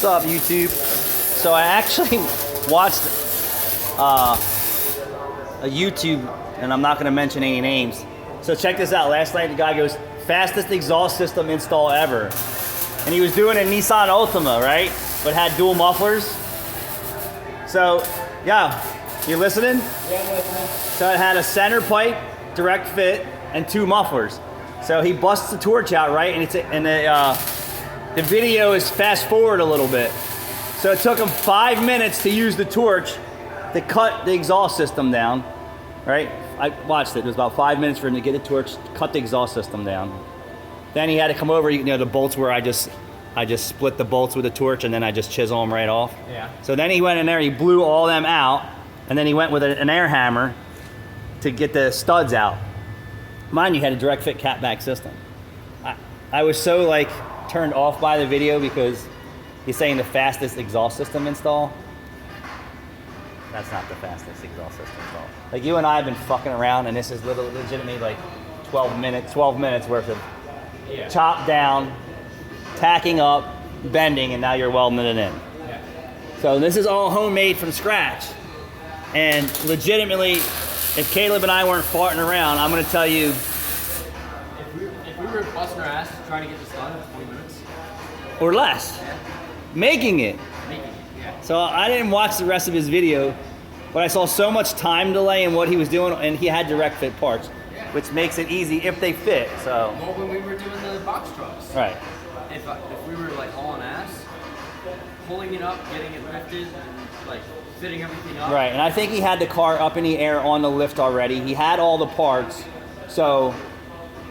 up, YouTube? So I actually watched a YouTube, and I'm not going to mention any names. So check this out. Last night the guy goes, fastest exhaust system install ever. And he was doing a Nissan Altima, right? But had dual mufflers. So, yeah, you listening? Yeah, I'm listening. So it had a center pipe, direct fit, and 2 mufflers. So he busts the torch out, right? And the video is fast forward a little bit. So it took him 5 minutes to use the torch to cut the exhaust system down, right? I watched it. It was about 5 minutes for him to get the torch, cut the exhaust system down. Then he had to come over, you know, the bolts where I just split the bolts with the torch and then I just chisel them right off. Yeah. So then he went in there, he blew all them out, and then he went with an air hammer to get the studs out. Mind you, had a direct fit catback system. I was so like turned off by the video because he's saying the fastest exhaust system install. That's not the fastest exhaust system install. Like you and I have been fucking around, and this is legitimately like 12 minutes worth of chop down, tacking up, bending, and now you're welding it in. Yeah. So this is all homemade from scratch. And legitimately, if Caleb and I weren't farting around, I'm gonna tell you. If we were busting our ass trying to get this done in 20 minutes. Or less. Yeah. Making it. Yeah. So I didn't watch the rest of his video, but I saw so much time delay in what he was doing, and he had direct fit parts, which makes it easy if they fit. So. Well, when we were doing the box trucks. Right. If we were like hauling ass, pulling it up, getting it lifted, and like fitting everything up. Right, and I think he had the car up in the air on the lift already. He had all the parts, so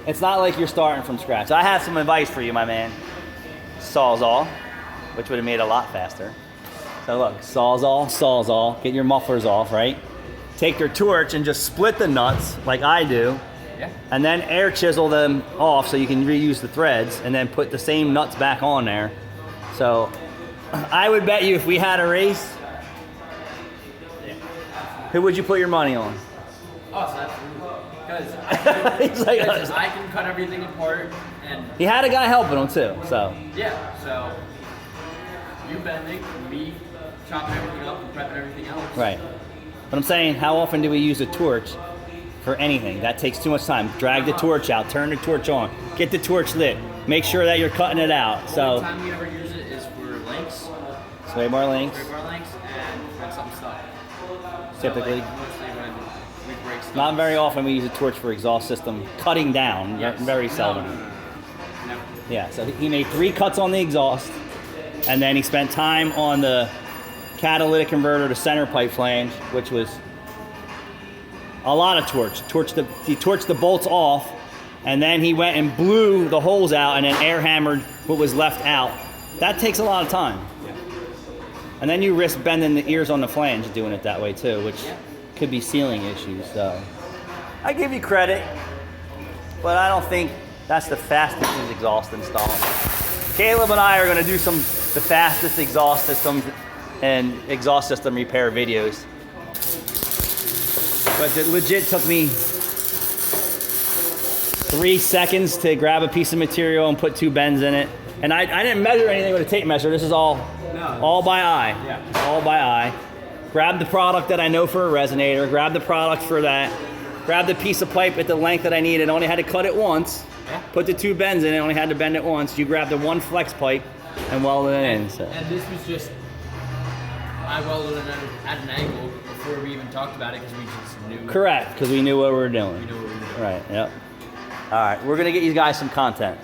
it's not like you're starting from scratch. I have some advice for you, my man. Sawzall, which would have made it a lot faster. So look, Sawzall, get your mufflers off, right? Take your torch and just split the nuts like I do. Yeah. And then air chisel them off so you can reuse the threads, and then put the same nuts back on there. So I would bet you if we had a race, who would you put your money on? Us, absolutely. Because I can cut everything apart, and He had a guy helping him too, so. yeah, so you bending, me chopping everything up and prepping everything else. Right. But I'm saying, how often do we use a torch for anything? That takes too much time. Drag the torch out, turn the torch on, get the torch lit, make sure that you're cutting it out. The So only time we ever use it is for links, sway bar links, and when something's stuck. typically. So like, mostly when we break stuff. Not very often we use a torch for exhaust system cutting down. Yes. Very seldom. No. Never. Yeah. So he made 3 cuts on the exhaust, and then he spent time on the catalytic converter to center pipe flange, which was a lot of torch. He torched the bolts off, and then he went and blew the holes out and then air hammered what was left out. That takes a lot of time. Yeah. And then you risk bending the ears on the flange doing it that way too, which could be sealing issues. So I give you credit, but I don't think that's the fastest exhaust install. Caleb and I are going to do the fastest exhaust systems and exhaust system repair videos. But it legit took me 3 seconds to grab a piece of material and put 2 bends in it. And I didn't measure anything with a tape measure. This is all by eye. Yeah. All by eye. Grab the product that I know for a resonator, grab the product for that, grab the piece of pipe at the length that I needed. I only had to cut it once. Yeah. Put the 2 bends in it, only had to bend it once. You grab the 1 flex pipe and weld it in. So. And this was just, I welded it at an angle before we even talked about it because we just knew. Correct, because we knew what we were doing. We knew what we were doing. Right, yep. All right, we're going to get you guys some content.